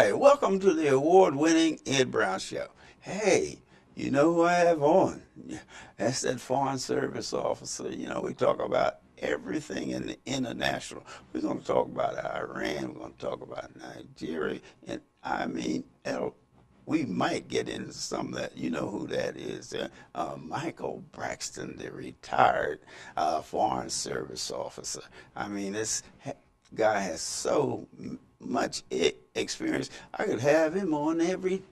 Hi, welcome to the award-winning Ed Brown Show. Hey, you know who I have on? That's that Foreign Service officer. You know, we talk about everything in the international. We're going to talk about Iran. We're going to talk about Nigeria. And I mean, we might get into some of that. You know who that is. Michael Braxton, the retired Foreign Service officer. I mean, this guy has so much experience. I could have him on every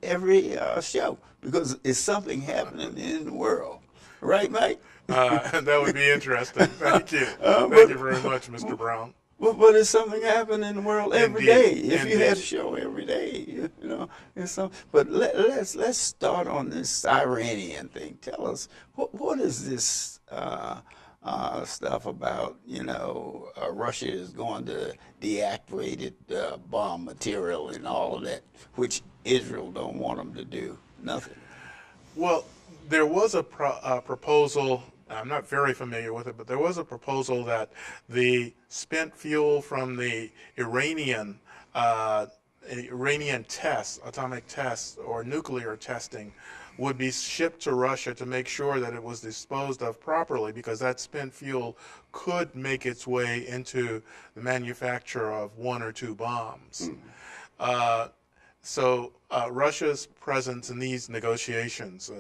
show because it's something happening in the world. Right, Mike? That would be interesting. Thank you. Thank you very much, Mr. Brown. But it's something happening in the world every Indeed. day. If Indeed. you had a show every day, you know, it's some. But let's start on this Iranian thing. Tell us what is this stuff about? You know, Russia is going to deactivate bomb material and all of that, which Israel don't want them to do. Nothing. Well, there was a proposal. I'm not very familiar with it, but there was a proposal that the spent fuel from the Iranian tests, atomic tests, or nuclear testing, would be shipped to Russia to make sure that it was disposed of properly, because that spent fuel could make its way into the manufacture of one or two bombs. So Russia's presence in these negotiations,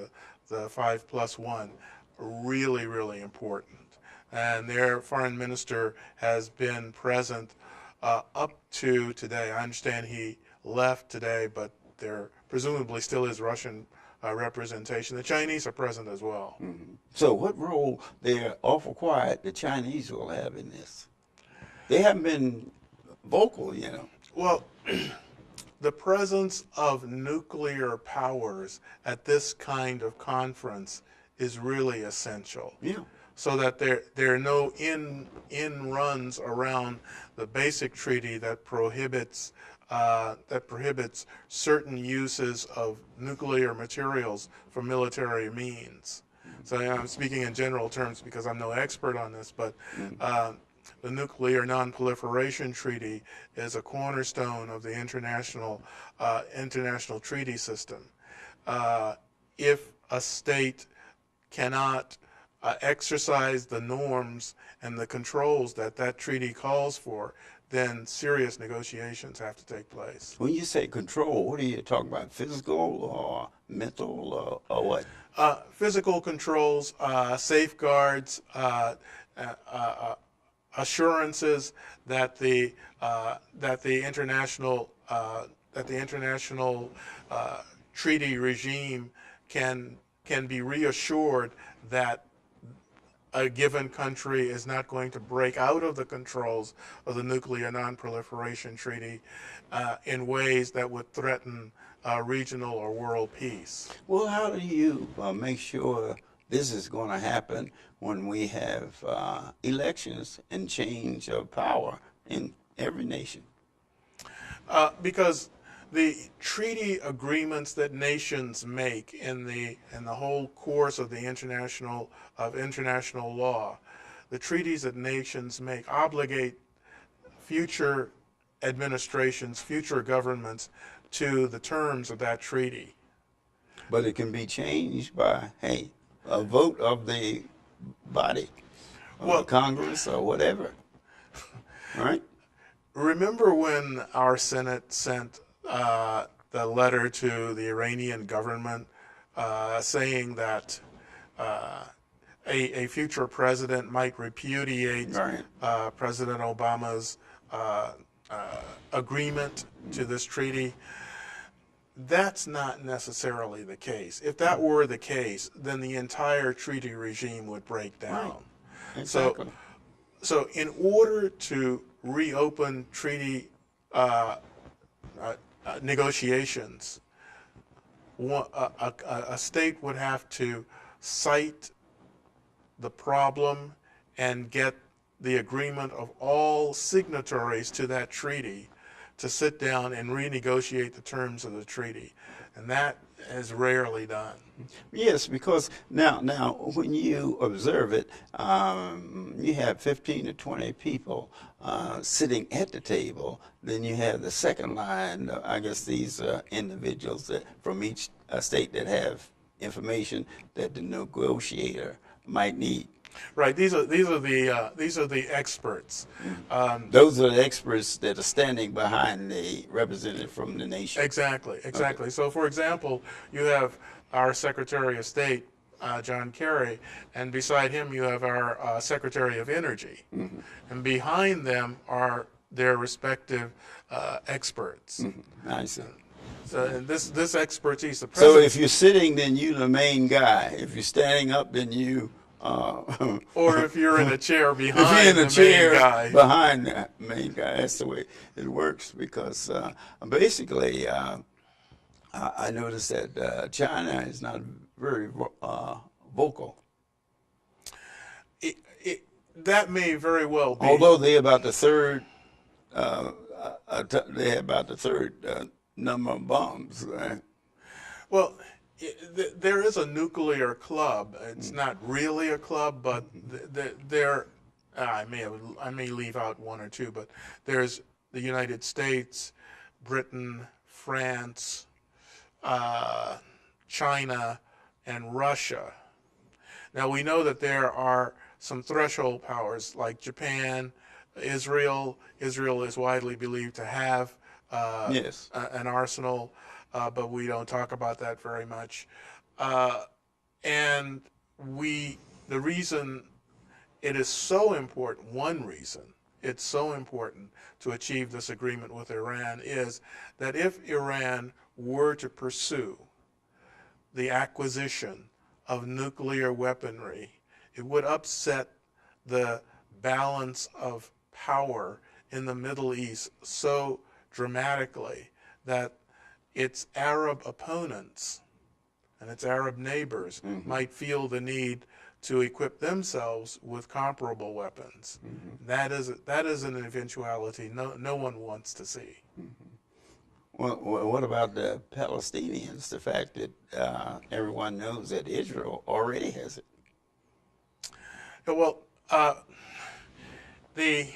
the 5+1, really, really important. And their foreign minister has been present up to today. I understand he left today, but there presumably still is Russian representation. The Chinese are present as well. Mm-hmm. So what role, they're awful quiet, the Chinese will have in this? They haven't been vocal, you know. Well, the presence of nuclear powers at this kind of conference is really essential. Yeah. So that there are no in runs around the basic treaty that prohibits certain uses of nuclear materials for military means. So I'm speaking in general terms because I'm no expert on this, but the Nuclear Non-Proliferation Treaty is a cornerstone of the international treaty system. If a state cannot exercise the norms and the controls that treaty calls for, then serious negotiations have to take place. When you say control, what are you talking about? Physical or mental or what? Physical controls, safeguards, assurances that the international treaty regime can be reassured that a given country is not going to break out of the controls of the Nuclear Non-Proliferation Treaty in ways that would threaten regional or world peace. Well, how do you make sure this is going to happen when we have elections and change of power in every nation? Because the treaty agreements that nations make in the whole course of the international law, the treaties that nations make obligate future administrations, future governments to the terms of that treaty. But it can be changed by, hey, a vote of the body, or Congress or whatever, right? Remember when our Senate sent the letter to the Iranian government saying that a future president might repudiate President Obama's agreement to this treaty? That's not necessarily the case. If that were the case, then the entire treaty regime would break down. Right. Exactly. So in order to reopen treaty negotiations, a state would have to cite the problem and get the agreement of all signatories to that treaty to sit down and renegotiate the terms of the treaty, and that is rarely done. Yes, because now when you observe it, you have 15 to 20 people sitting at the table. Then you have the second line. I guess these individuals that from each state that have information that the negotiator might need. Right. These are the experts. Those are the experts that are standing behind the representative from the nation. Exactly. Okay. So, for example, you have our Secretary of State, John Kerry, and beside him you have our Secretary of Energy, and behind them are their respective experts. I see. So and this expertise, the So president, if you're sitting, then you're the main guy. If you're standing up, then you. or if you're in a chair If you're behind in a the chair main guy. behind the main guy, that's the way it works. Because basically, I noticed that China is not very vocal. That may very well be. Although they're about the third, they have about the third number of bombs. Right? Well, there is a nuclear club. It's not really a club, but there. I may leave out one or two, but there's the United States, Britain, France, China, and Russia. Now we know that there are some threshold powers like Japan, Israel. Israel is widely believed to have Yes. an arsenal, but we don't talk about that very much. And the reason it is so important, one reason it's so important to achieve this agreement with Iran is that if Iran were to pursue the acquisition of nuclear weaponry, it would upset the balance of power in the Middle East so dramatically that its Arab opponents and its Arab neighbors might feel the need to equip themselves with comparable weapons. That is an eventuality no one wants to see. Well, what about the Palestinians? The fact that everyone knows that Israel already has it. Well, the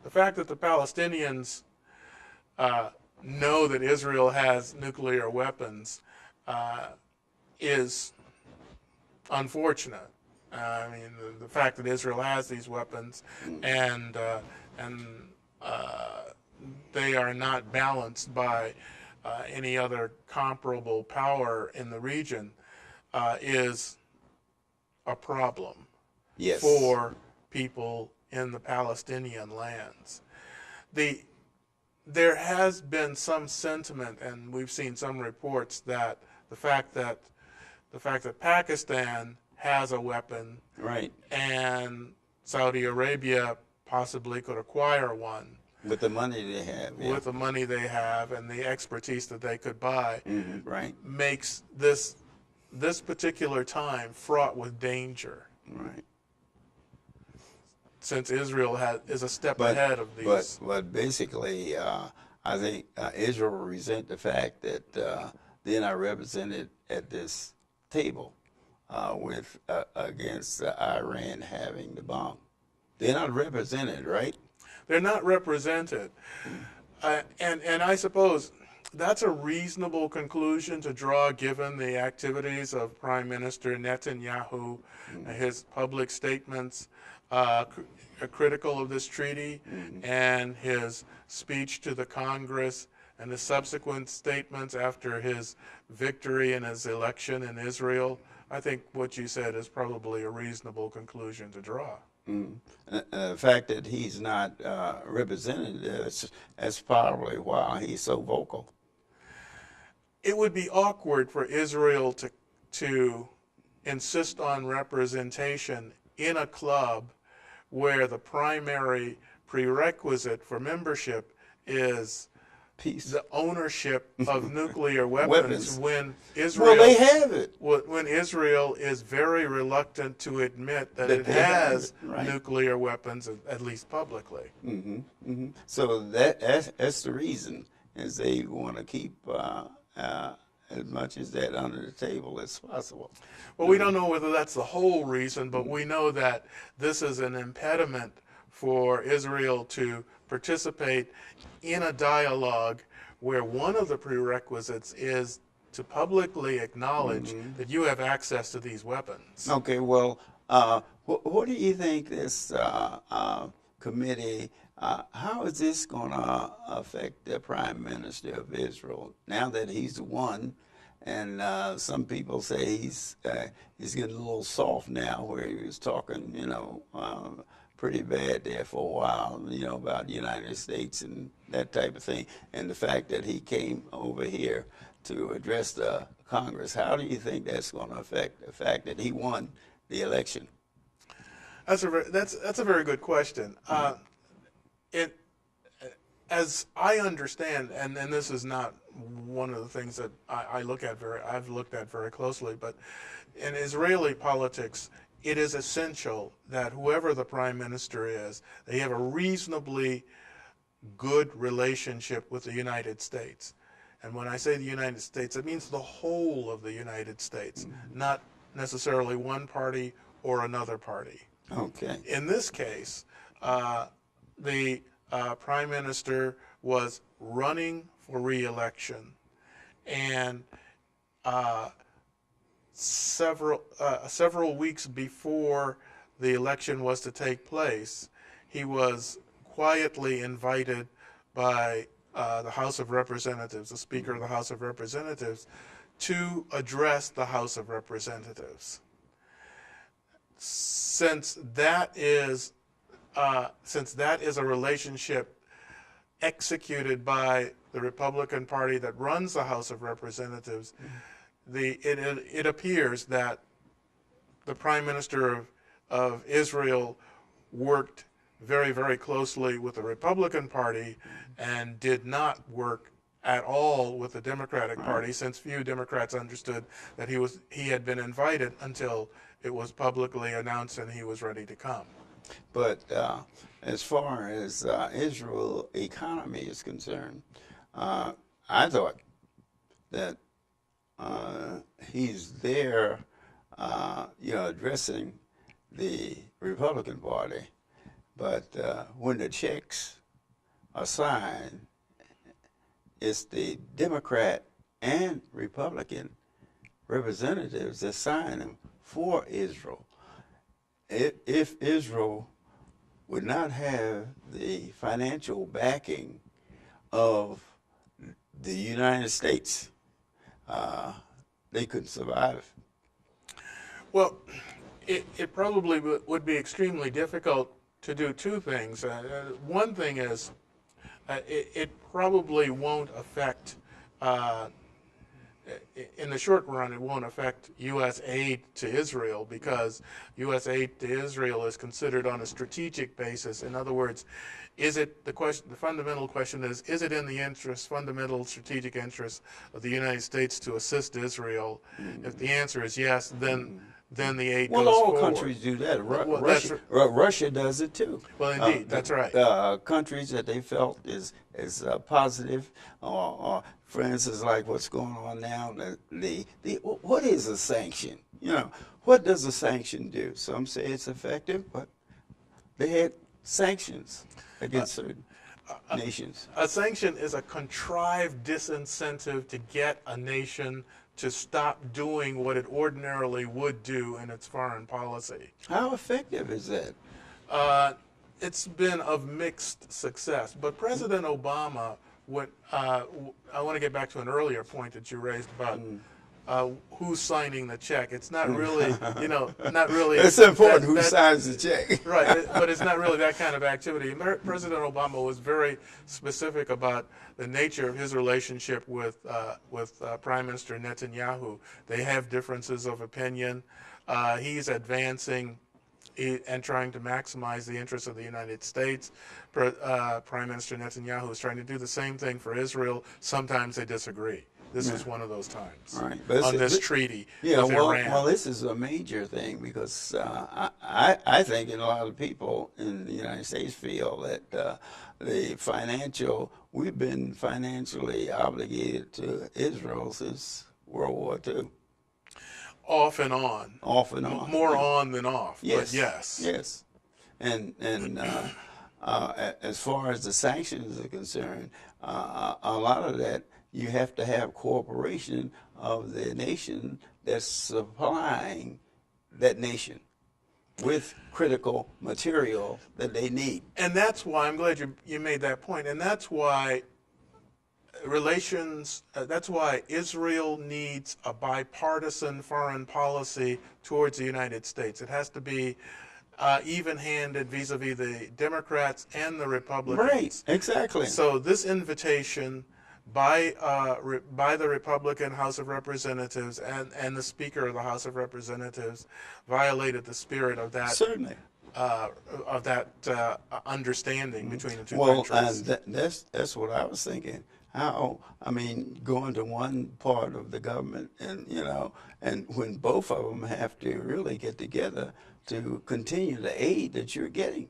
fact that the Palestinians know that Israel has nuclear weapons is unfortunate. I mean, the fact that Israel has these weapons and they are not balanced by any other comparable power in the region is a problem. Yes. For people in the Palestinian lands. There has been some sentiment, and we've seen some reports that the fact that Pakistan has a weapon, Right. and Saudi Arabia possibly could acquire one With the money they have. Yeah. with the money they have and the expertise that they could buy, Right. makes this particular time fraught with danger. Right. Since Israel is a step ahead of these. But basically, I think Israel will resent the fact that they're not represented at this table with against Iran having the bomb. They're not represented, right? They're not represented. And I suppose that's a reasonable conclusion to draw given the activities of Prime Minister Netanyahu, his public statements critical of this treaty, and his speech to the Congress, and his subsequent statements after his victory in his election in Israel. I think what you said is probably a reasonable conclusion to draw. The fact that he's not represented, that's probably why he's so vocal. It would be awkward for Israel to insist on representation in a club where the primary prerequisite for membership is peace the ownership of nuclear weapons weapons. when Well, Israel they have it. when Israel is very reluctant to admit that That it they have has it, right. nuclear weapons, at least publicly. So that's the reason, is they want to keep as much as that under the table as possible. Well, we don't know whether that's the whole reason, but we know that this is an impediment for Israel to participate in a dialogue where one of the prerequisites is to publicly acknowledge that you have access to these weapons. Okay, well, what do you think this committee, how is this going to affect the Prime Minister of Israel now that he's the one? And some people say he's getting a little soft now, where he was talking, pretty bad there for a while, about the United States and that type of thing. And the fact that he came over here to address the Congress, how do you think that's going to affect the fact that he won the election? That's a very good question. As I understand, and this is not one of the things that I've looked at very closely, but in Israeli politics, it is essential that whoever the prime minister is, they have a reasonably good relationship with the United States. And when I say the United States, it means the whole of the United States, not necessarily one party or another party. Okay. In this case, the prime minister was running for re-election, and several weeks before the election was to take place, he was quietly invited by the House of Representatives, the Speaker of the House of Representatives, to address the House of Representatives. Since that is a relationship executed by the Republican Party that runs the House of Representatives, it appears that the Prime Minister of Israel worked very, very closely with the Republican Party and did not work at all with the Democratic Party, since few Democrats understood that he had been invited until it was publicly announced and he was ready to come. But as far as Israel economy is concerned, I thought that he's there, addressing the Republican Party. But when the checks are signed, it's the Democrat and Republican representatives that sign them for Israel. If Israel would not have the financial backing of the United States, they couldn't survive. Well, it probably would be extremely difficult to do two things. One thing is, it probably won't affect, in the short run, it won't affect U.S. aid to Israel, because U.S. aid to Israel is considered on a strategic basis. In other words, the fundamental question is it in the fundamental strategic interest of the United States to assist Israel? If the answer is yes, then the aid goes all forward. countries do that. Russia does it too. Well, indeed, that's right. Countries that they felt is positive, or for instance, like what's going on now. What is a sanction? What does a sanction do? Some say it's effective, but they had sanctions against certain nations. A sanction is a contrived disincentive to get a nation to stop doing what it ordinarily would do in its foreign policy. How effective is that? It's been of mixed success, but President Obama I want to get back to an earlier point that you raised about who's signing the check. It's not really, not really. It's important who signs the check. Right, but it's not really that kind of activity. President Obama was very specific about the nature of his relationship with Prime Minister Netanyahu. They have differences of opinion. He's advancing and trying to maximize the interests of the United States. Prime Minister Netanyahu is trying to do the same thing for Israel. Sometimes they disagree. This is one of those times Right. But on this treaty yeah, with well, Iran. well, this is a major thing because I think a lot of people in the United States feel that we've been financially obligated to Israel since World War II. Off and on. Off and on. More on than off. Yes. But yes. Yes. And as far as the sanctions are concerned, a lot of that you have to have cooperation of the nation that's supplying that nation with critical material that they need. And that's why I'm glad you made that point. And that's why that's why Israel needs a bipartisan foreign policy towards the United States. It has to be even-handed vis-a-vis the Democrats and the Republicans. Right, exactly. So this invitation by the Republican House of Representatives and the Speaker of the House of Representatives violated the spirit of that. Certainly. Understanding between the two Well, countries. that's what I was thinking. How, I mean, going to one part of the government and when both of them have to really get together to continue the aid that you're getting.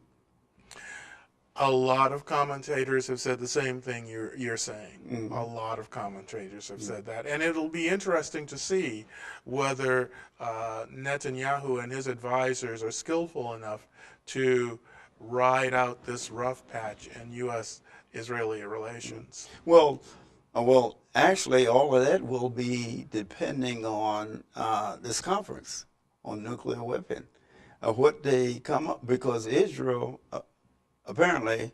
A lot of commentators have said the same thing you're saying. Mm-hmm. A lot of commentators have said that. And it'll be interesting to see whether Netanyahu and his advisors are skillful enough to ride out this rough patch in U.S.-Israeli relations. Well, actually, all of that will be depending on this conference on nuclear weapon. What they come up, because Israel apparently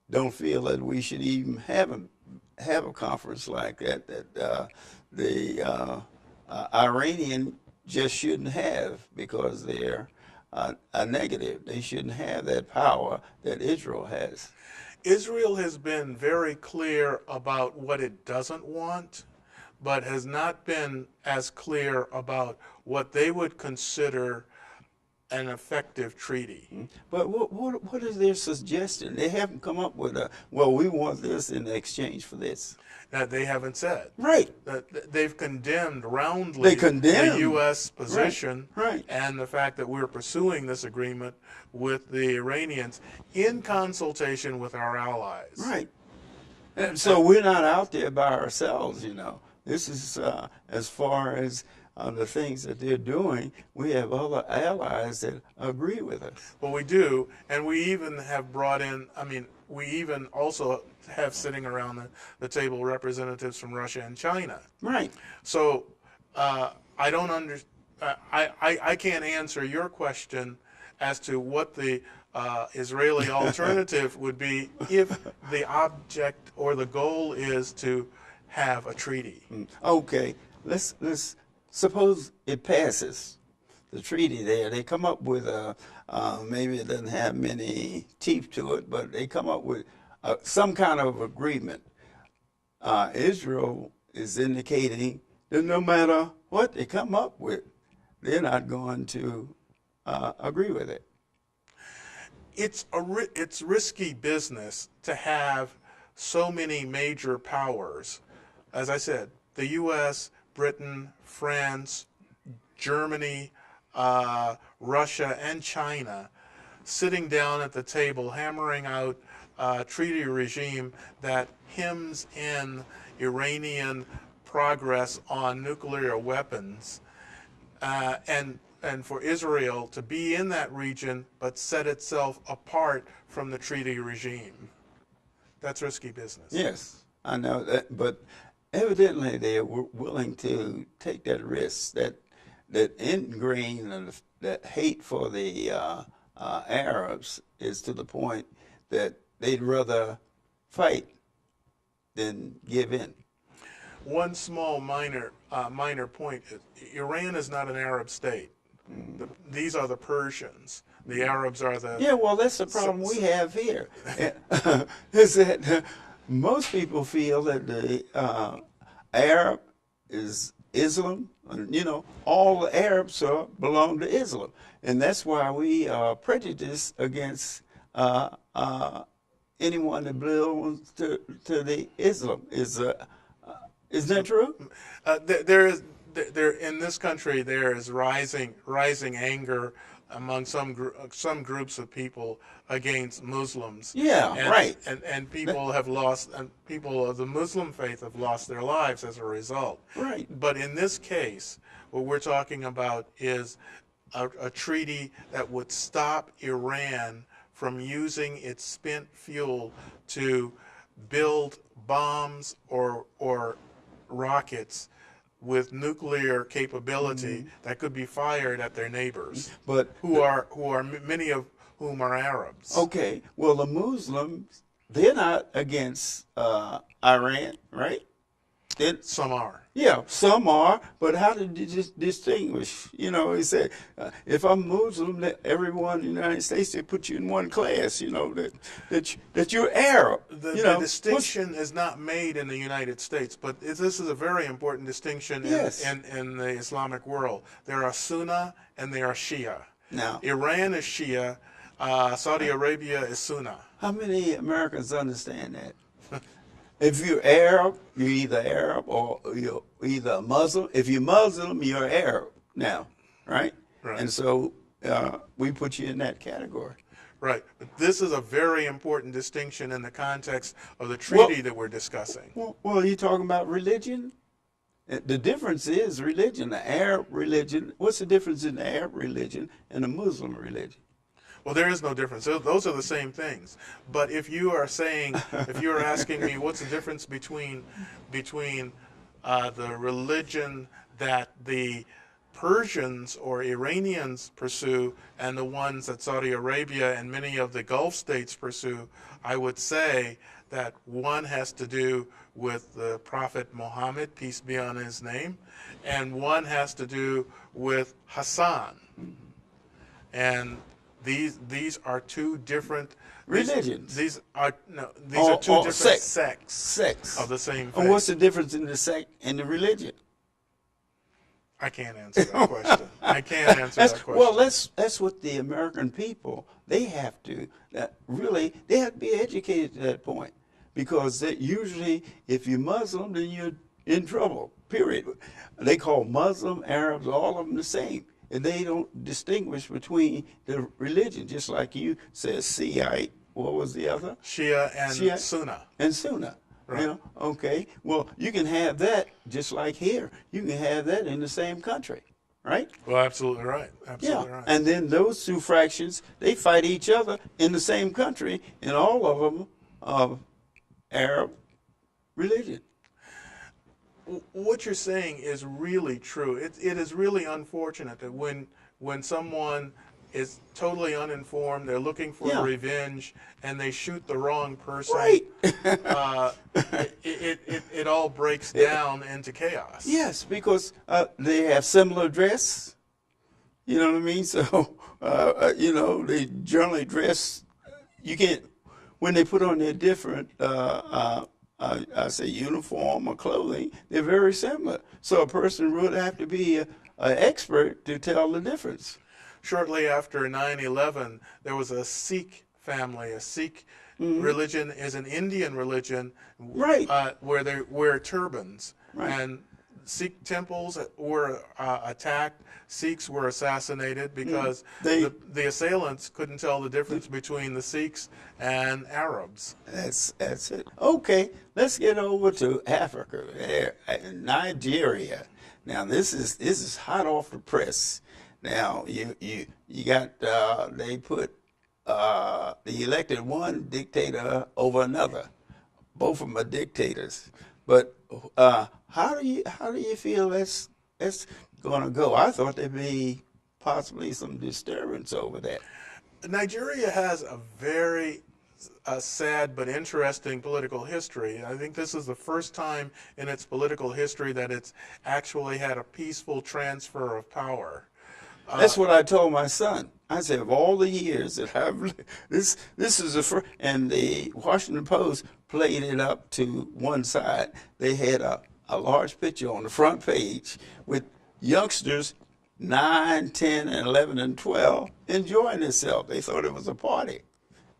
don't feel that we should even have a conference like that. That the Iranian just shouldn't have because they're a negative. They shouldn't have that power that Israel has. Israel has been very clear about what it doesn't want, but has not been as clear about what they would consider an effective treaty. But what is their suggestion? They haven't come up with we want this in exchange for this. That they haven't said. Right. That they've condemned roundly the U.S. position and the fact that we're pursuing this agreement with the Iranians in consultation with our allies. Right. And so we're not out there by ourselves, This is as far as the things that they're doing, we have other allies that agree with us. Well, we do, and we even have brought in, we even also have sitting around the table representatives from Russia and China. Right. So I don't I can't answer your question as to what the Israeli alternative would be if the object or the goal is to have a treaty. Okay, let's suppose it passes the treaty there. They come up with maybe it doesn't have many teeth to it, but they come up with some kind of agreement. Israel is indicating that no matter what they come up with, they're not going to agree with it. It's risky business to have so many major powers. As I said, the U.S., Britain, France, Germany, Russia, and China sitting down at the table hammering out a treaty regime that hems in Iranian progress on nuclear weapons, and for Israel to be in that region but set itself apart from the treaty regime. That's risky business. Yes, I know that, but evidently they were willing to take that risk, that ingrained that hate for the Arabs is to the point that they'd rather fight than give in. One small minor point is Iran is not an Arab state. These are the Persians. The Arabs are the... Yeah, well, that's the problem we have here. Is that most people feel that the Arab is Islam You know, all the Arabs belong to Islam, and that's why we are prejudiced against anyone that belongs to the Islam. Is that true? There is there in this country there is rising anger among some groups of people against Muslims. Yeah, and, right. And people have lost, and people of the Muslim faith have lost their lives as a result. Right. But in this case, what we're talking about is a treaty that would stop Iran from using its spent fuel to build bombs or rockets with nuclear capability that could be fired at their neighbors, But who are many of whom are Arabs. okay, well the Muslims, they're not against Iran, right? Some are. Yeah, some are, but how did you just distinguish? You know, he said, if I'm Muslim, that everyone in the United States, they put you in one class. You know that you're Arab. The distinction is not made in the United States, but this is a very important distinction in the Islamic world. There are Sunni and there are Shia. Now, Iran is Shia, Saudi Arabia is Sunni. how many Americans understand that? If you're Arab, you're either Arab or you're either a Muslim. If you're Muslim, you're Arab now, right? Right. And so we put you in that category. Right. But this is a very important distinction in the context of the treaty that we're discussing. Well, you're talking about religion? The difference is religion, the Arab religion. What's the difference in the Arab religion and the Muslim religion? Well, there is no difference. Those are the same things. But if you are asking me what's the difference between the religion that the Persians or Iranians pursue and the ones that Saudi Arabia and many of the Gulf states pursue, I would say that one has to do with the Prophet Muhammad, peace be on his name, and one has to do with Hassan. And these are two different religions. These are two different sects of the same faith. And what's the difference in the sect and the religion? I can't answer that question. I can't answer that question. Well, that's what the American people, they have to be educated to that point, because usually if you're Muslim, then you're in trouble. Period. They call Muslim, Arabs, all of them the same. And they don't distinguish between the religion, just like you said, Shiite. What was the other? Shia and Sunni. And Sunni. Right. You know, okay. Well, you can have that just like here. You can have that in the same country, right? Well, absolutely right. Absolutely right. And then those two fractions, they fight each other in the same country, and all of them of Arab religion. What you're saying is really true. It is really unfortunate that when someone is totally uninformed, they're looking for revenge, and they shoot the wrong person. Right. It all breaks down into chaos. Yes, because they have similar dress. You know what I mean? So, you know, they generally dress. You can't, when they put on their different I say uniform or clothing, they're very similar. So a person would have to be an expert to tell the difference. Shortly after 9/11, there was a Sikh family. A Sikh religion is an Indian religion, right? Where they wear turbans, right. And Sikh temples were attacked. Sikhs were assassinated because the assailants couldn't tell the difference between the Sikhs and Arabs. That's it. Okay, let's get over to Africa, Nigeria. Now this is hot off the press. Now you got they put the elected one dictator over another. Both of them are dictators. But how do you feel that's going to go? I thought there'd be possibly some disturbance over that. Nigeria has a very sad but interesting political history. I think this is the first time in its political history that it's actually had a peaceful transfer of power. That's what I told my son. I said, of all the years that I've lived, this is the first. And the Washington Post played it up to one side. They had a large picture on the front page with, youngsters 9, 10, and 11, and 12 enjoying themselves. They thought it was a party.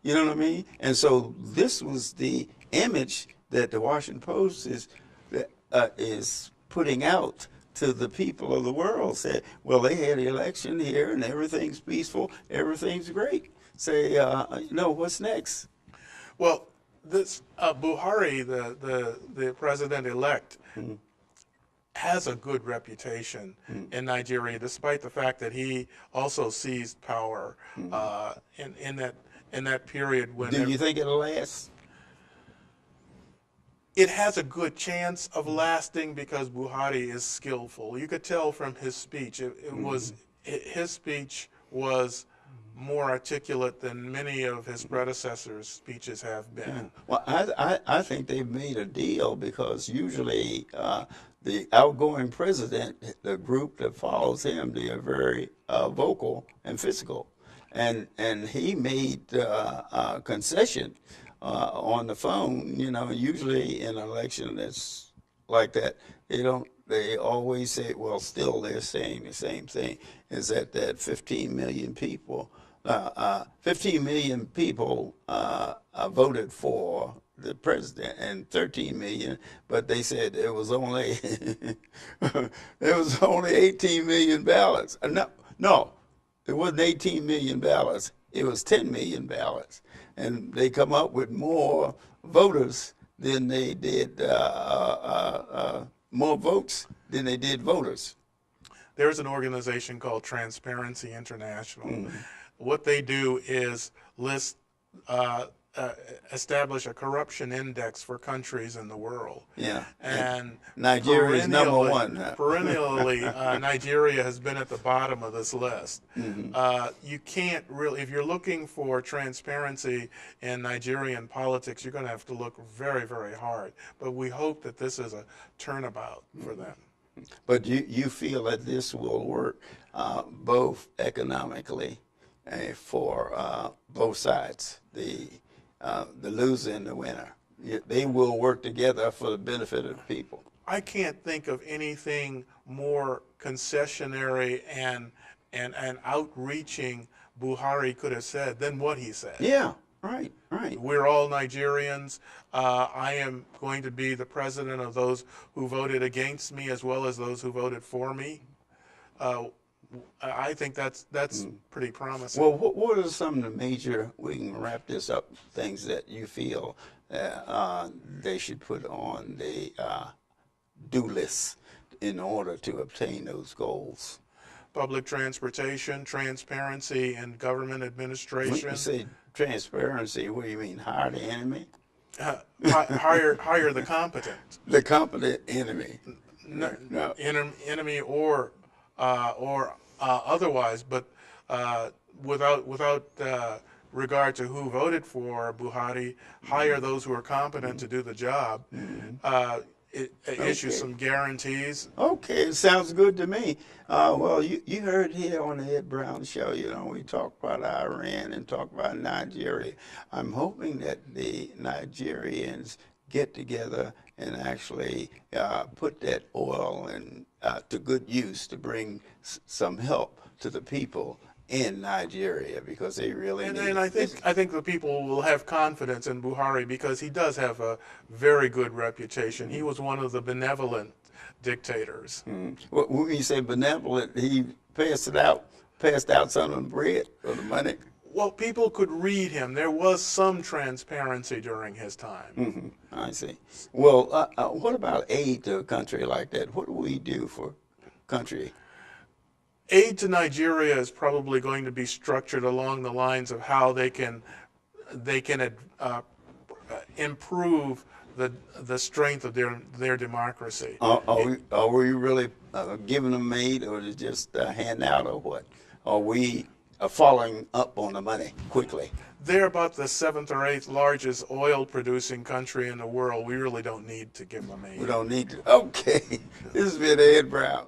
You know what I mean? And so this was the image that the Washington Post is putting out to the people of the world. Said, well, they had an election here and everything's peaceful, everything's great. Say, what's next? Well, this Buhari, the president-elect, has a good reputation in Nigeria, despite the fact that he also seized power in that period. When Do you think it'll last? It has a good chance of lasting because Buhari is skillful. You could tell from his speech. His speech was more articulate than many of his predecessors' speeches have been. Well, I think they've made a deal because usually the outgoing president, the group that follows him, they are very vocal and physical. And he made a concession on the phone. Usually in an election that's like that, they always say, well, still they're saying the same thing, is that 15 million people, 15 million people voted for the president and 13 million, but they said it was only there was only 18 million ballots. No, it wasn't 18 million ballots. It was 10 million ballots, and they come up with more voters than they did more votes than they did voters. There's an organization called Transparency International. What they do is establish a corruption index for countries in the world. Yeah. And Nigeria is number one. Perennially, Nigeria has been at the bottom of this list. You can't really, if you're looking for transparency in Nigerian politics, you're going to have to look very, very hard. But we hope that this is a turnabout for them. But you feel that this will work both economically for both sides, the loser and the winner. They will work together for the benefit of the people. I can't think of anything more concessionary and outreaching Buhari could have said than what he said. Yeah, right. We're all Nigerians. I am going to be the president of those who voted against me as well as those who voted for me. I think that's pretty promising. Well, what are some of the major, we can wrap this up, things that you feel they should put on the do list in order to obtain those goals? Public transportation, transparency, and government administration. When you say transparency, what do you mean? Hire the enemy? Hire the competent. The competent enemy. No. Enemy or otherwise, but without regard to who voted for Buhari, hire those who are competent to do the job. Issue some guarantees. Okay, it sounds good to me. Well, you heard here on the Ed Brown Show, we talk about Iran and talk about Nigeria. I'm hoping that the Nigerians get together and actually put that oil to good use to bring some help to the people in Nigeria, because they really need and I think the people will have confidence in Buhari because he does have a very good reputation. He was one of the benevolent dictators. Well, when you say benevolent, he passed out some of the bread or the money. Well, people could read him. There was some transparency during his time. I see. Well, what about aid to a country like that? What do we do for country? Aid to Nigeria is probably going to be structured along the lines of how they can improve the strength of their democracy. Are we really giving them aid, or is it just a handout, or what? Are we following up on the money quickly? They're about the 7th or 8th largest oil-producing country in the world. We really don't need to give them aid. We don't need to. Okay. This has been Ed Brown.